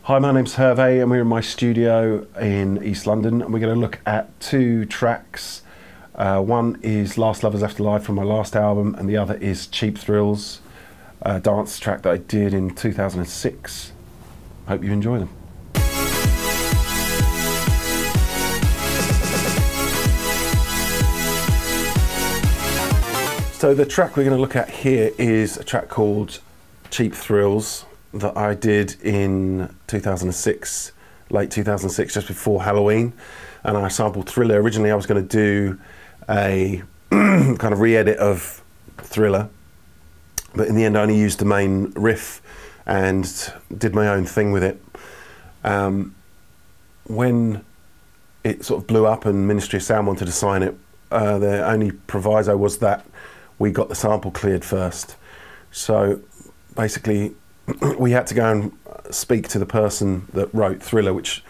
Hi, my name's Hervé and we're in my studio in East London and we're going to look at two tracks. One is Last Lovers Left Alive from my last album and the other is Cheap Thrills, a dance track that I did in 2006. Hope you enjoy them. So the track we're going to look at here is a track called Cheap Thrills that I did in 2006, late 2006, just before Halloween, and I sampled Thriller. Originally I was going to do a kind of re-edit of Thriller, but in the end I only used the main riff and did my own thing with it. When it sort of blew up and Ministry of Sound wanted to sign it, the only proviso was that we got the sample cleared first. So basically we had to go and speak to the person that wrote Thriller, which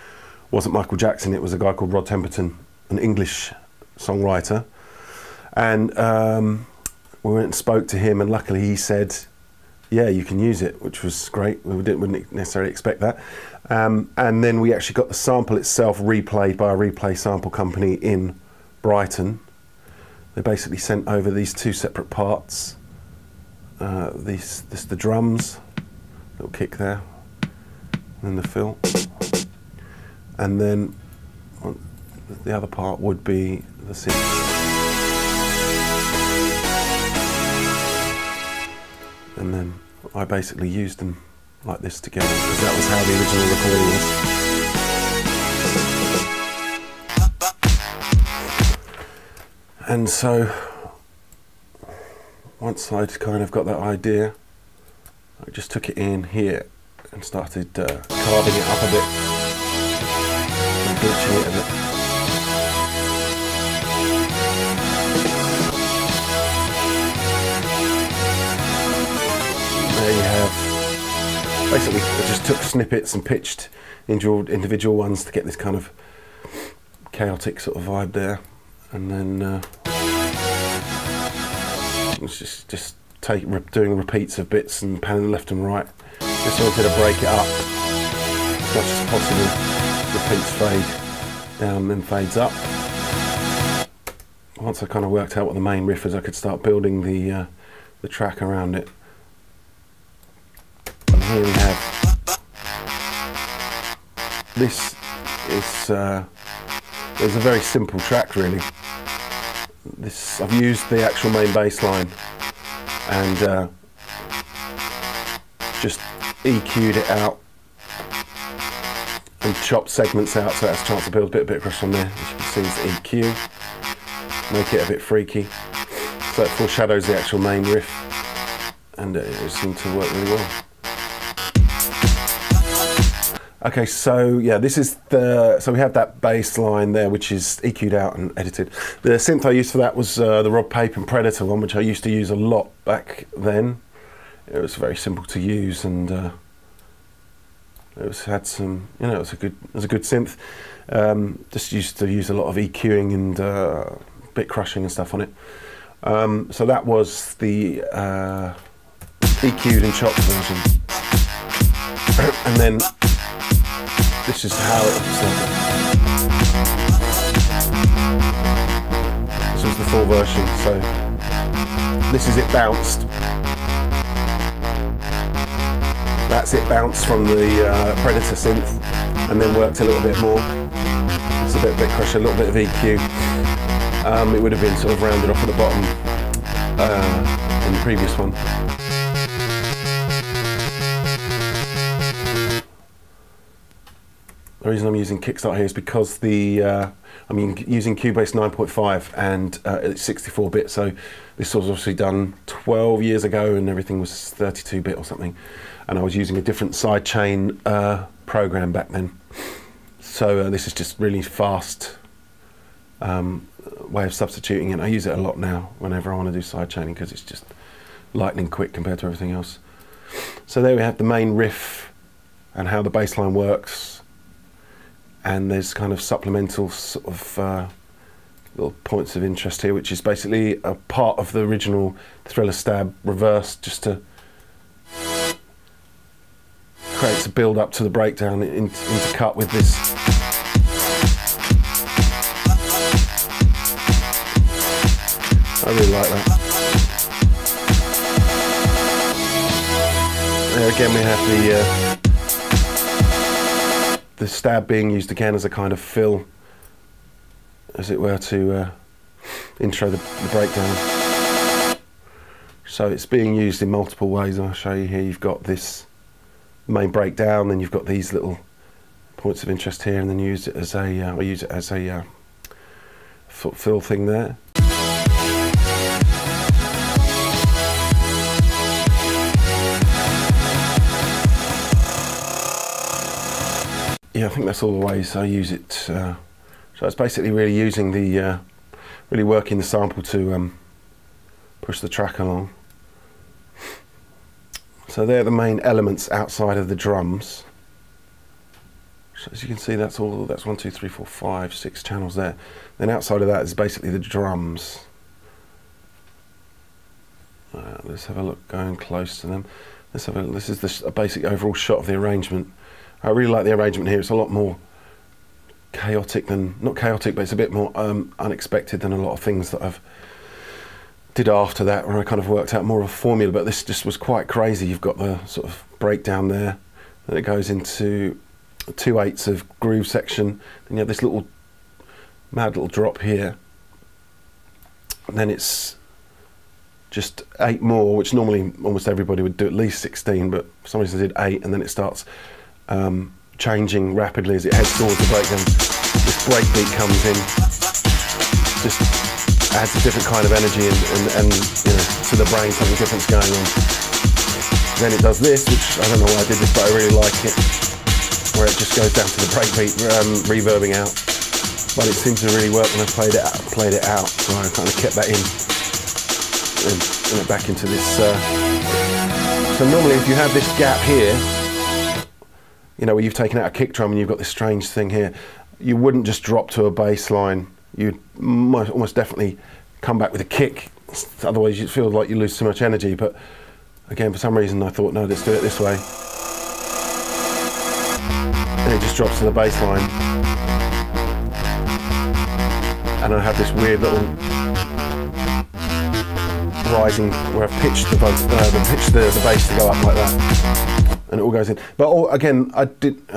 wasn't Michael Jackson, it was a guy called Rod Temperton, an English songwriter. And we went and spoke to him and luckily he said, yeah, you can use it, which was great. We wouldn't necessarily expect that. And then we actually got the sample itself replayed by a replay sample company in Brighton. They basically sent over these two separate parts. The drums, little kick there, and then the fill. And then the other part would be the synth. And then I basically used them like this together, because that was how the original recording was. And so, once I'd kind of got that idea, I just took it in here and started carving it up a bit and glitching it a bit. There you have, basically I just took snippets and pitched individual ones to get this kind of chaotic sort of vibe there, and then it's just doing repeats of bits and panning left and right. Just wanted to break it up as much as possible. Repeats fade down and fades up. Once I kind of worked out what the main riff is, I could start building the track around it. And here we have, this is a very simple track really. I've used the actual main bass line and just EQ'd it out and chopped segments out so it has a chance to build a bit of crush on there. As you can see, it's EQ, make it a bit freaky, so it foreshadows the actual main riff, and it seemed to work really well. Okay, so yeah, this is so we have that bass line there, which is EQ'd out and edited. The synth I used for that was the Rob Pape and Predator one, which I used to use a lot back then. It was very simple to use, and had some, you know, it was a good synth. Just used to use a lot of EQing and bit crushing and stuff on it. So that was the EQ'd and chopped version, and then this is how it looks like. This was the full version, so this is it bounced. That's it bounced from the Predator synth, and then worked a little bit more. It's a bit crush, a little bit of EQ. It would have been sort of rounded off at the bottom in the previous one. The reason I'm using Kickstart here is because I'm using Cubase 9.5 and it's 64-bit, so this was obviously done 12 years ago and everything was 32-bit or something, and I was using a different sidechain program back then. So this is just really fast way of substituting it. I use it a lot now whenever I want to do sidechaining because it's just lightning quick compared to everything else. So there we have the main riff and how the bass line works. And there's kind of supplemental sort of little points of interest here, which is basically a part of the original Thriller stab reversed just to creates a build up to the breakdown intercut with this. I really like that. There again we have the stab being used again as a kind of fill, as it were, to intro the breakdown. So it's being used in multiple ways. I'll show you here. You've got this main breakdown, then you've got these little points of interest here, and then you use it as a I use it as a fill thing there. Yeah, I think that's all the ways I use it. So it's basically really using the, really working the sample to push the track along. So they're the main elements outside of the drums. So as you can see, that's 1, 2, 3, 4, 5, 6 channels there. Then outside of that is basically the drums. Let's have a look, going close to them. Let's have a look. This is a basic overall shot of the arrangement. I really like the arrangement here. It's a lot more chaotic than, not chaotic, but it's a bit more unexpected than a lot of things that I've did after that, where I kind of worked out more of a formula, but this just was quite crazy. You've got the sort of breakdown there, then it goes into 2/8 of groove section, then you have this little mad little drop here, and then it's just 8 more, which normally almost everybody would do at least 16, but for some reason I did 8, and then it starts changing rapidly as it heads towards the breakdown. This breakbeat comes in, just adds a different kind of energy and you know, to the brain, something different's going on. Then it does this, which I don't know why I did this, but I really like it, where it just goes down to the breakbeat, reverbing out. But it seemed to really work when I played it out, so I kind of kept that in and went back into this. So normally, if you have this gap here, you know, where you've taken out a kick drum and you've got this strange thing here, you wouldn't just drop to a bass line. You'd almost definitely come back with a kick, otherwise you'd feel like you lose too much energy. But again, for some reason I thought, no, let's do it this way. And it just drops to the bass line. And I have this weird little rising, where I've pitched the bass to go up like that. And it all goes in. But again, I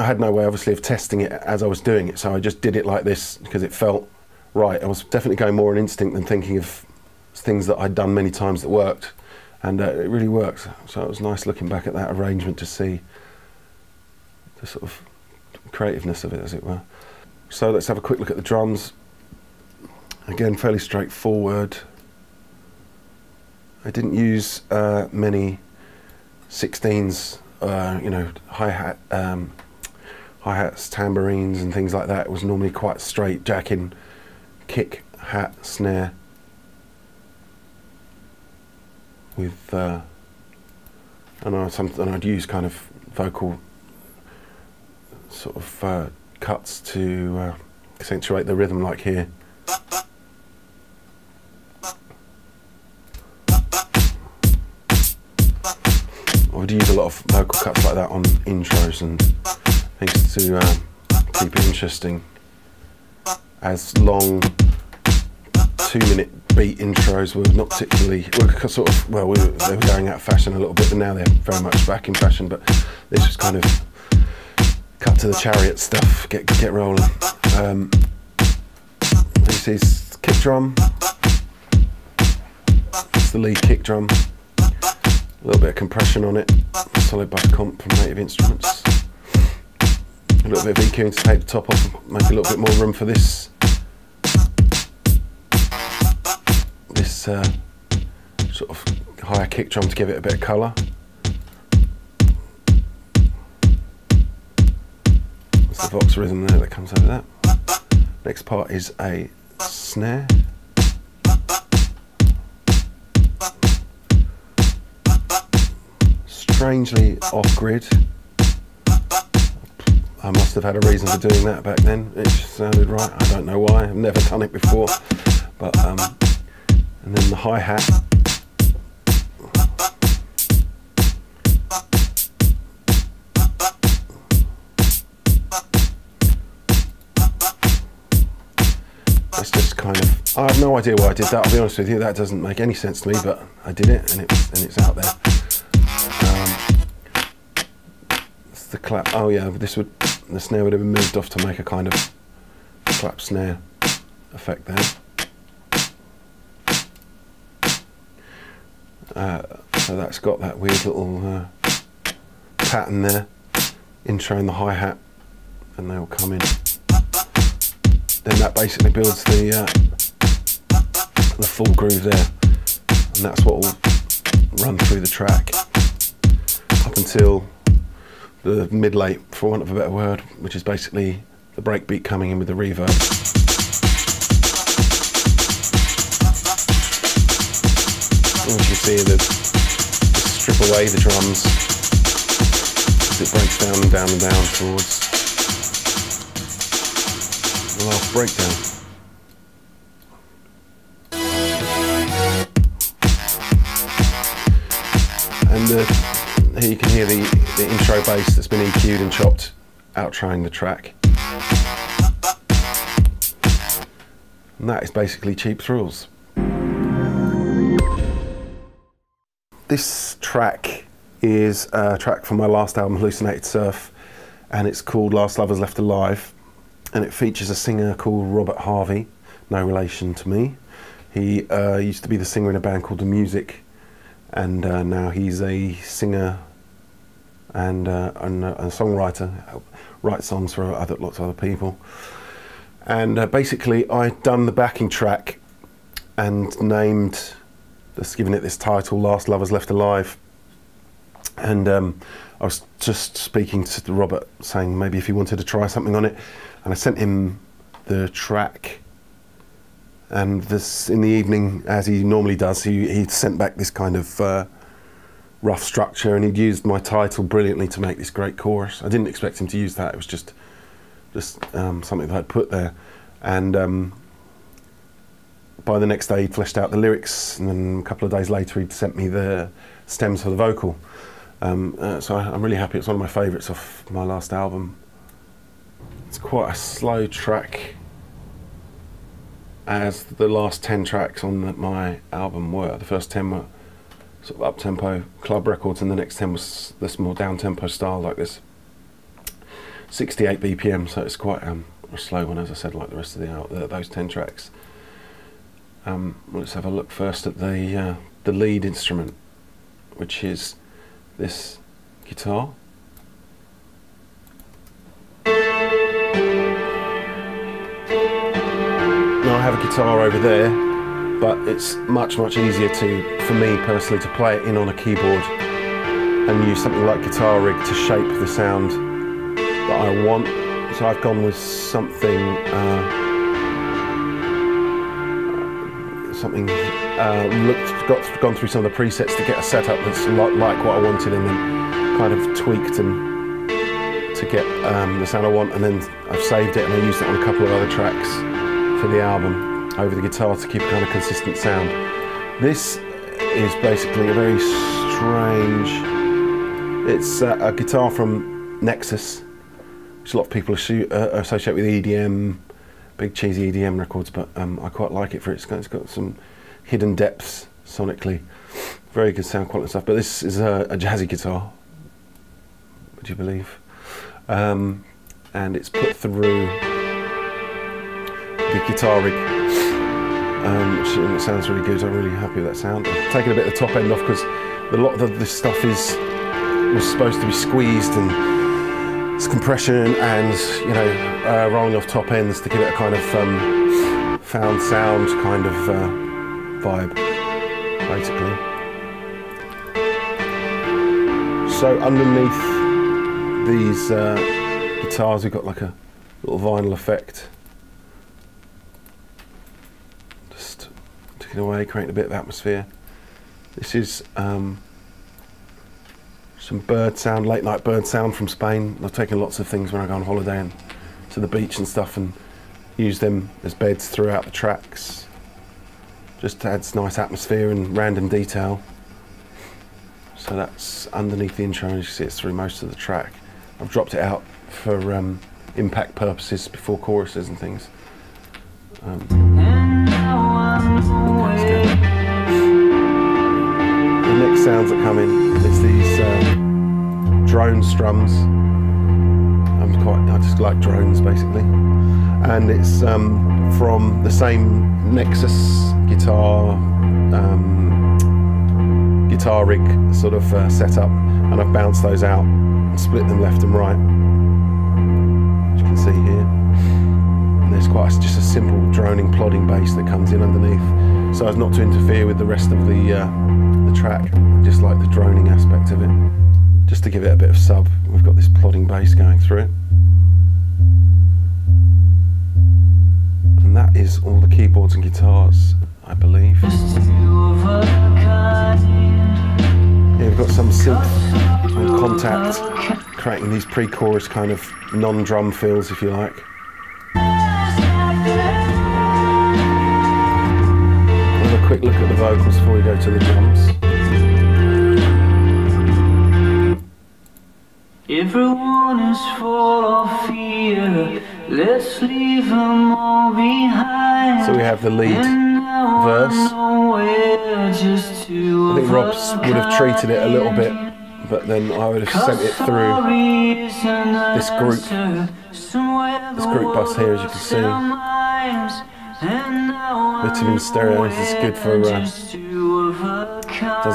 had no way, obviously, of testing it as I was doing it, so I just did it like this because it felt right. I was definitely going more on instinct than thinking of things that I'd done many times that worked, and it really worked. So it was nice looking back at that arrangement to see the sort of creativeness of it, as it were. So let's have a quick look at the drums. Again, fairly straightforward. I didn't use many 16s. You know, hi-hats, tambourines and things like that. It was normally quite straight, jacking, kick, hat, snare, with and I'd use kind of vocal sort of cuts to accentuate the rhythm, like here. I would use a lot of vocal cuts like that on intros and things to keep it interesting. As long 2-minute beat intros were not particularly, sort of, well, they were going out of fashion a little bit, but now they're very much back in fashion. But this was kind of cut to the chariot stuff, get rolling. This is kick drum. It's the lead kick drum. A little bit of compression on it, solid bass comp from Native Instruments. A little bit of EQing to take the top off and make a little bit more room for this sort of higher kick drum to give it a bit of colour. That's the Vox rhythm there that comes over that. Next part is a snare. Strangely off-grid. I must have had a reason for doing that back then. It just sounded right. I don't know why. I've never done it before. But and then the hi-hat. It's just kind of, I have no idea why I did that, I'll be honest with you. That doesn't make any sense to me, but I did it, and it's out there. It's the clap. Oh yeah, the snare would have been moved off to make a kind of clap snare effect there. So that's got that weird little pattern there, intro and the hi-hat, and they'll come in. Then that basically builds the full groove there, and that's what will run through the track up until the mid-late, for want of a better word, which is basically the breakbeat coming in with the reverb. And as you see, the strip away the drums as it breaks down and down and down towards the last breakdown. And here you can hear the intro bass that's been EQ'd and chopped, outroing the track. And that is basically Cheap Thrills. This track is a track from my last album, Hallucinated Surf, and it's called Last Lovers Left Alive, and it features a singer called Robert Harvey, no relation to me. He used to be the singer in a band called The Music, and now he's a singer and a songwriter, writes songs for lots of other people. And basically I'd done the backing track and just given it this title, Last Lovers Left Alive. And I was just speaking to Robert, saying maybe if he wanted to try something on it, and I sent him the track, and this in the evening, as he normally does, he sent back this kind of rough structure, and he'd used my title brilliantly to make this great chorus. I didn't expect him to use that, it was just something that I'd put there. And by the next day he'd fleshed out the lyrics, and then a couple of days later he'd sent me the stems for the vocal. So I'm really happy. It's one of my favourites off my last album. It's quite a slow track, as the last 10 tracks on my album were. The first 10 were sort of up-tempo club records, and the next 10 was this more down-tempo style like this. 68 BPM, so it's quite a slow one, as I said, like the rest of those 10 tracks. Let's have a look first at the lead instrument, which is this guitar. Now I have a guitar over there, but it's much easier for me personally to play it in on a keyboard and use something like Guitar Rig to shape the sound that I want. So I've gone with something gone through some of the presets to get a setup that's like what I wanted, and then kind of tweaked them to get the sound I want, and then I've saved it and I used it on a couple of other tracks for the album over the guitar to keep a kind of consistent sound. This is basically a very strange, it's a guitar from Nexus, which a lot of people associate with EDM, big cheesy EDM records, but I quite like it for it's got some hidden depths sonically, very good sound quality stuff. But this is a jazzy guitar, would you believe? And it's put through the Guitar Rig, which sounds really good. I'm really happy with that sound. I've taken a bit of the top end off because a lot of this stuff was supposed to be squeezed, and it's compression and rolling off top ends to give it a kind of found sound kind of vibe, basically. So underneath these guitars we've got like a little vinyl effect, just taking away, creating a bit of atmosphere. This is some bird sound, late night bird sound from Spain. I've taken lots of things when I go on holiday and to the beach and stuff, and use them as beds throughout the tracks. Just adds nice atmosphere and random detail. So that's underneath the intro, and you see it's through most of the track. I've dropped it out for impact purposes before choruses and things. The next sounds that come in is these drone strums. I just like drones basically, and it's from the same Nexus guitar rig sort of setup, and I've bounced those out and split them left and right, as you can see here. And there's just a simple droning plodding bass that comes in underneath, so as not to interfere with the rest of the track. I just like the droning aspect of it, just to give it a bit of sub. We've got this plodding bass going through it. And that is all the keyboards and guitars, I believe. Yeah, we've got some synth and contact, creating these pre-chorus kind of non-drum fills, if you like. Have a quick look at the vocals before we go to the drums. Everyone is full of fear. Let's leave them all behind. So we have the lead verse. I think Rob's would have treated it a little bit, but then I would have sent it through this group bus here, as you can see. Vitamin stereo. This is good for does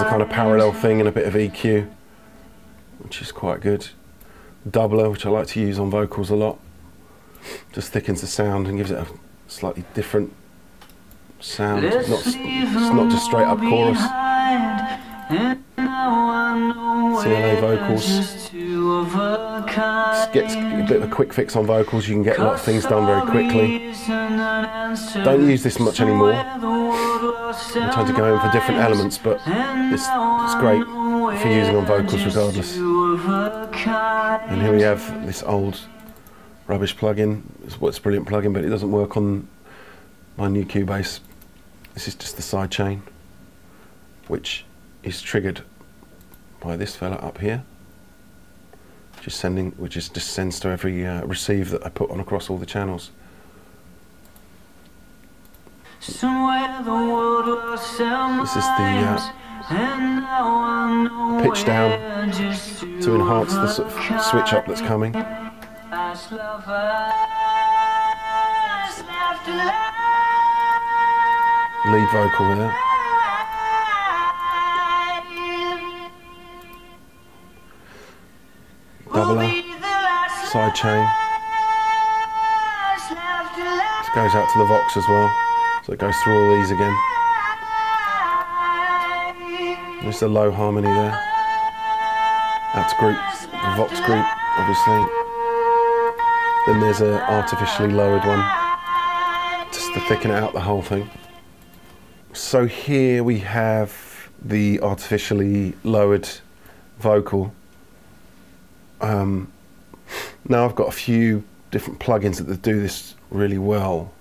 a kind of parallel thing and a bit of EQ, which is quite good. Doubler, which I like to use on vocals a lot, just thickens the sound and gives it a slightly different sound. It's not just straight up chorus. CLA vocals. Just gets a bit of a quick fix on vocals. You can get a lot of things done very quickly. Don't use this much anymore. I tend to go in for different elements, but it's great for using on vocals regardless. And here we have this old rubbish plugin. It's a brilliant plugin, but it doesn't work on my new Cubase. This is just the side chain, which is triggered by this fella up here, which just sends to every receive that I put on across all the channels. This is the pitch down to enhance the sort of switch up that's coming. Lead vocal there. Doubler, side chain. This goes out to the Vox as well, so it goes through all these again. There's a low harmony there. That's group, the Vox group, obviously. Then there's an artificially lowered one, just to thicken out the whole thing. So here we have the artificially lowered vocal. Now I've got a few different plugins that do this really well.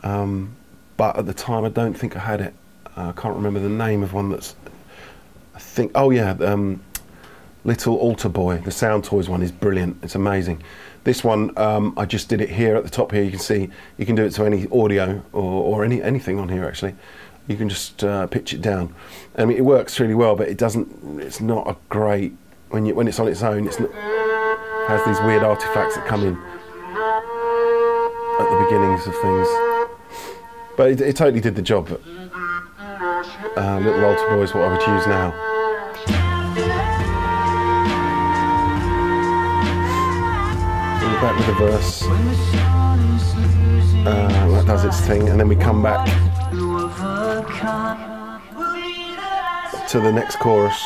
But at the time I don't think I had it. I can't remember the name of one that's, I think, oh yeah, Little Altar Boy, the Sound Toys one is brilliant. It's amazing. This one, I just did it here at the top here. You can see, you can do it to any audio or anything on here actually. You can just pitch it down. I mean, it works really well, but it's not a great, when it's on its own, it has these weird artifacts that come in at the beginnings of things. But it totally did the job. But, Little Altar Boy is what I would use now. Back with the verse, that does its thing, and then we come back to the next chorus,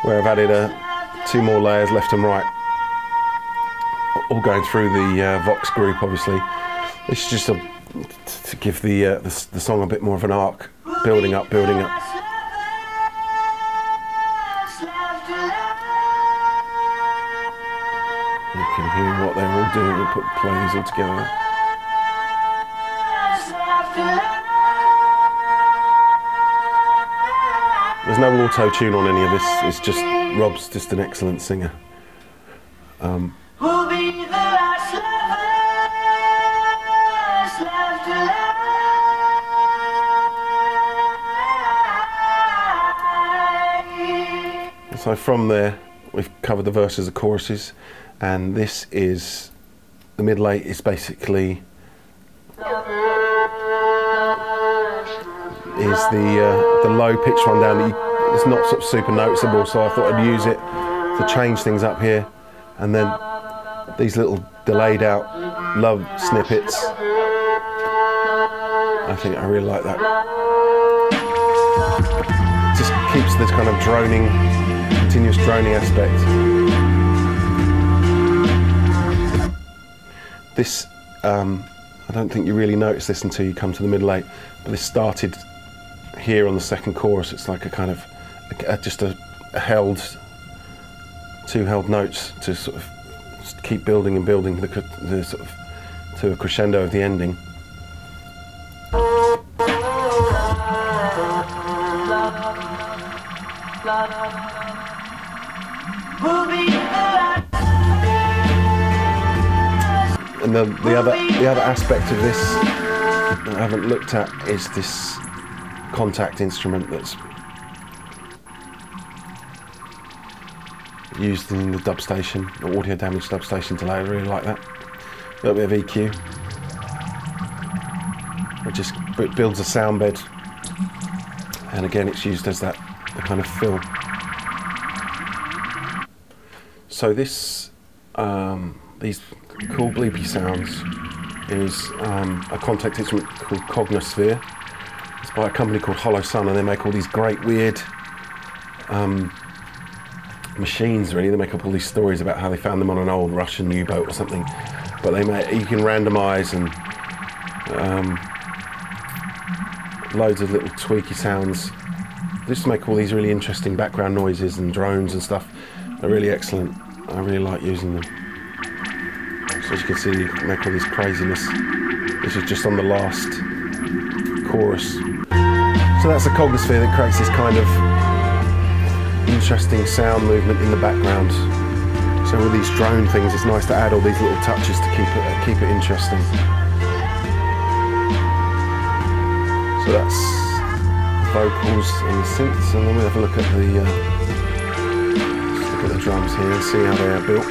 where I've added two more layers left and right, all going through the Vox group. Obviously, this is just to give the song a bit more of an arc, building up. You can hear what they're all doing. We'll play these all together. There's no auto-tune on any of this. It's just Rob's just an excellent singer. So from there, we've covered the verses, the choruses, and this is the middle eight. Is basically the low pitch one down that it's not sort of super noticeable. So I thought I'd use it to change things up here, and then these little delayed out love snippets. I think I really like that. Just keeps this kind of droning, continuous droning aspect. This, I don't think you really notice this until you come to the middle eight, but this started here on the second chorus. It's like a kind of, just a held, two held notes to sort of keep building and building the sort of to a crescendo of the ending. And the other aspect of this that I haven't looked at is this contact instrument that's used in the dub station, the audio damage dub station delay. I really like that. A little bit of EQ. It builds a sound bed, and again it's used as the kind of fill. So this, these cool bleepy sounds is a contact instrument called Cognosphere. It's by a company called Hollow Sun, and they make all these great weird machines. Really, they make up all these stories about how they found them on an old Russian U-boat or something. But you can randomise and loads of little tweaky sounds. They just make all these really interesting background noises and drones and stuff. They're really excellent. I really like using them. So as you can see, you can make all this craziness. This is just on the last chorus. So that's a cognosphere that creates this kind of interesting sound movement in the background. So with these drone things, it's nice to add all these little touches to keep it interesting. So that's vocals and the synths, and then we'll have a look at the drums here and see how they are built.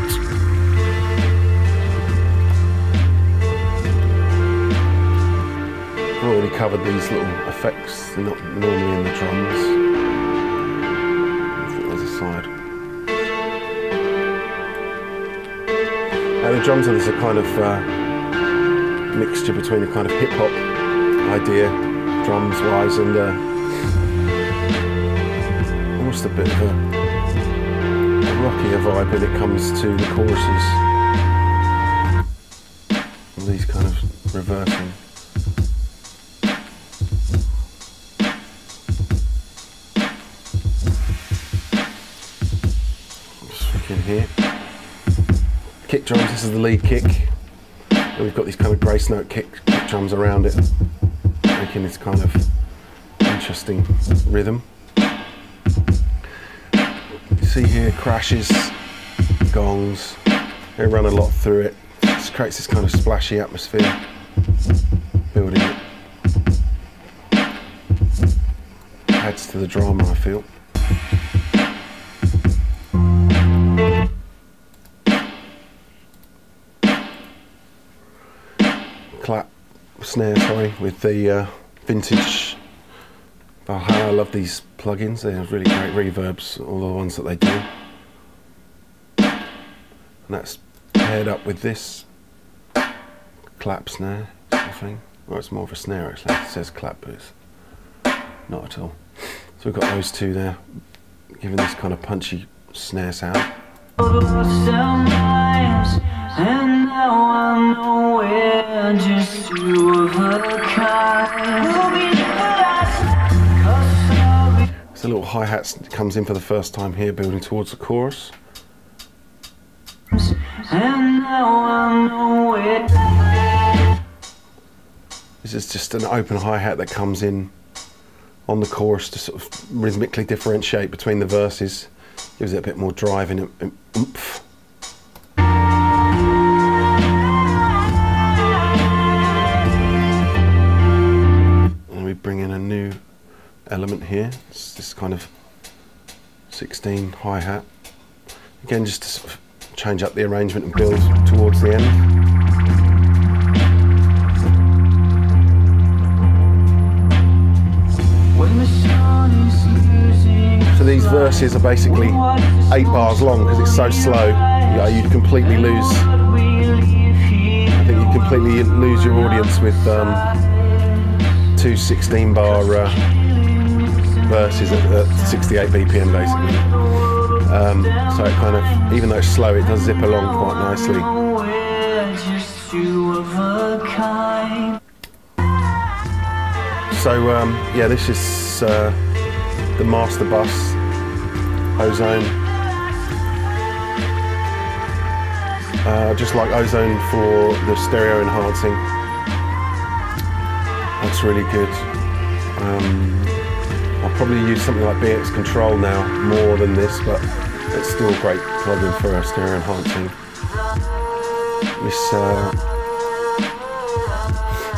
I've already covered these little effects, they're not normally in the drums. I think there's a side. Now the drums are this a kind of mixture between a kind of hip-hop idea, drums-wise, and almost a bit of a rockier vibe when it comes to the choruses. All these kind of reversing. Just look in here. Kick drums, this is the lead kick. And we've got these kind of grace note kick drums around it, making this kind of interesting rhythm. You see here crashes, gongs, they run a lot through it. Just creates this kind of splashy atmosphere, building it. Adds to the drama, I feel. Clap snare, sorry, with the vintage Valhalla. I love these plugins, they have really great reverbs, all the ones that they do. And that's paired up with this clap snare sort of thing. Well, it's more of a snare actually, it says clap, but it's not at all. So we've got those two there, giving this kind of punchy snare sound. And now I know we're just two of a kind. There's a little hi-hat that comes in for the first time here, building towards the chorus. And now I know it. This is just an open hi-hat that comes in on the chorus to sort of rhythmically differentiate between the verses. Gives it a bit more drive and oomph. And we bring in a new element here. It's this kind of 16 hi-hat. Again, just to sort of change up the arrangement and build towards the end. So these verses are basically 8 bars long because it's so slow. You'd completely lose. I think you completely lose your audience with 2 16-bar verses at 68 BPM basically. So it kind of, even though it's slow, it does zip along quite nicely. So yeah, this is the master bus, Ozone. Just like Ozone for the stereo enhancing. That's really good. I'll probably use something like BX Control now more than this, but it's still a great plugin for stereo enhancing.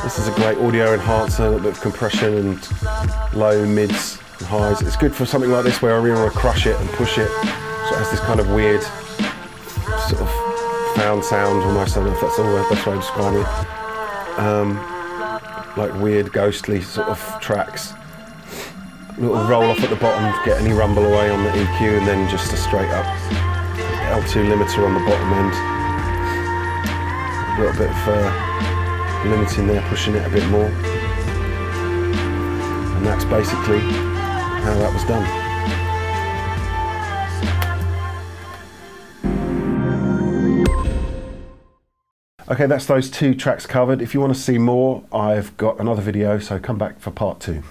This is a great audio enhancer, a little bit of compression and low, mids and highs. It's good for something like this where I really want to crush it and push it. So it has this kind of weird sort of found sound almost. I don't know if that's the best way to describe it. Like weird, ghostly sort of tracks. A little roll off at the bottom to get any rumble away on the EQ, and then just a straight up L2 limiter on the bottom end. A little bit of limiting there, pushing it a bit more. And that's basically how that was done. Okay, that's those 2 tracks covered. If you want to see more, I've got another video, so come back for part 2.